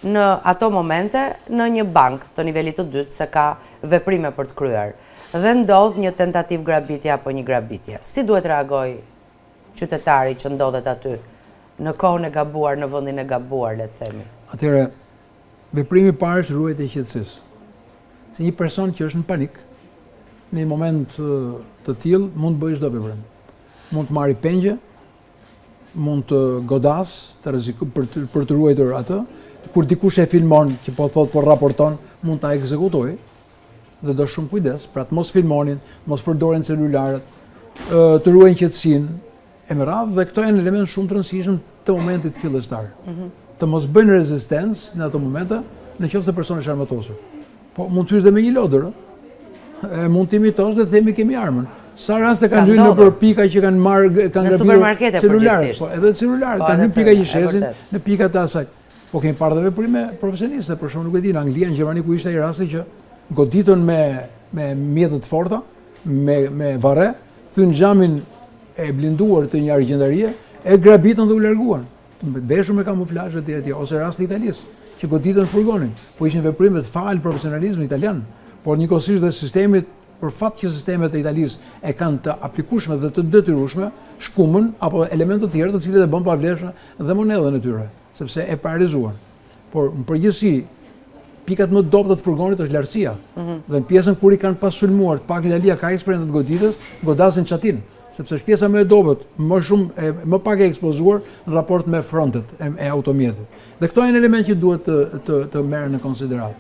në ato momente në një bank të nivelit të dytë se ka veprime për të kryer dhe ndodh një tentativ grabitje apo një grabitje. Si duhet reagoj qytetari që ndodhet aty në kohën e gabuar, në vendin e gabuar, le të themi? Atëherë, veprimi i parë është ruajtja e qetësisë. Si një person që është në panik, në një moment të tillë mund të bëjë çdo veprim. Mund të marrë pengje, mund të godas, të rrezikoj për të ruajtur atë. Kur dikush e filmon që po thot po raporton, mund ta ekzekutojë dhe do shumë kujdes, pra të mos filmonin, mos përdorin celularët, të ruajnë qetësinë e me radhë dhe këto janë elementë shumë të rëndësishëm të momentit fillestar. Të mos bëjnë rezistencë në ato momente, nëse personi është armatosur. Po mund të hysh dhe me një lodër, mund të imitosh dhe themi kemi armën. Sa raste kanë hyrë nëpër pika që kanë marrë kanë supermarkete celularët, po edhe celularët kanë hyrë pika që shesin në pikat e asaj. Po kemi parë dhe veprime profesioniste, për shembull nuk e di në Anglia, në Gjermani ku ishte ai rasti që goditën me mjete të forta, me varre, thyn xhamin e blinduar të një argjendarie, e grabitën dhe u larguan. Veshur me kamuflazh etj. Ose rasti i Italisë, që goditën furgonin. Po ishin veprime të fal profesionalizmi italian, por njëkohësisht dhe sistemit, për fat që sistemet e Italisë e kanë të aplikueshme dhe të detyrueshme, shkumën apo elemente të tjera të cilët e bën pavlefshme dhe monedhën e tyre, sepse e paralizuan. Por në përgjithësi, pikat më dobta të furgonit është lartësia. Dhe në pjesën kur i kanë pas sulmuar, pak Italia ka eksperienca të goditës, godasin çatin, sepse është pjesa më e dobët, më pak e ekspozuar në raport me frontet e automjetit. Dhe këto janë elementë që duhet të merren në konsiderat.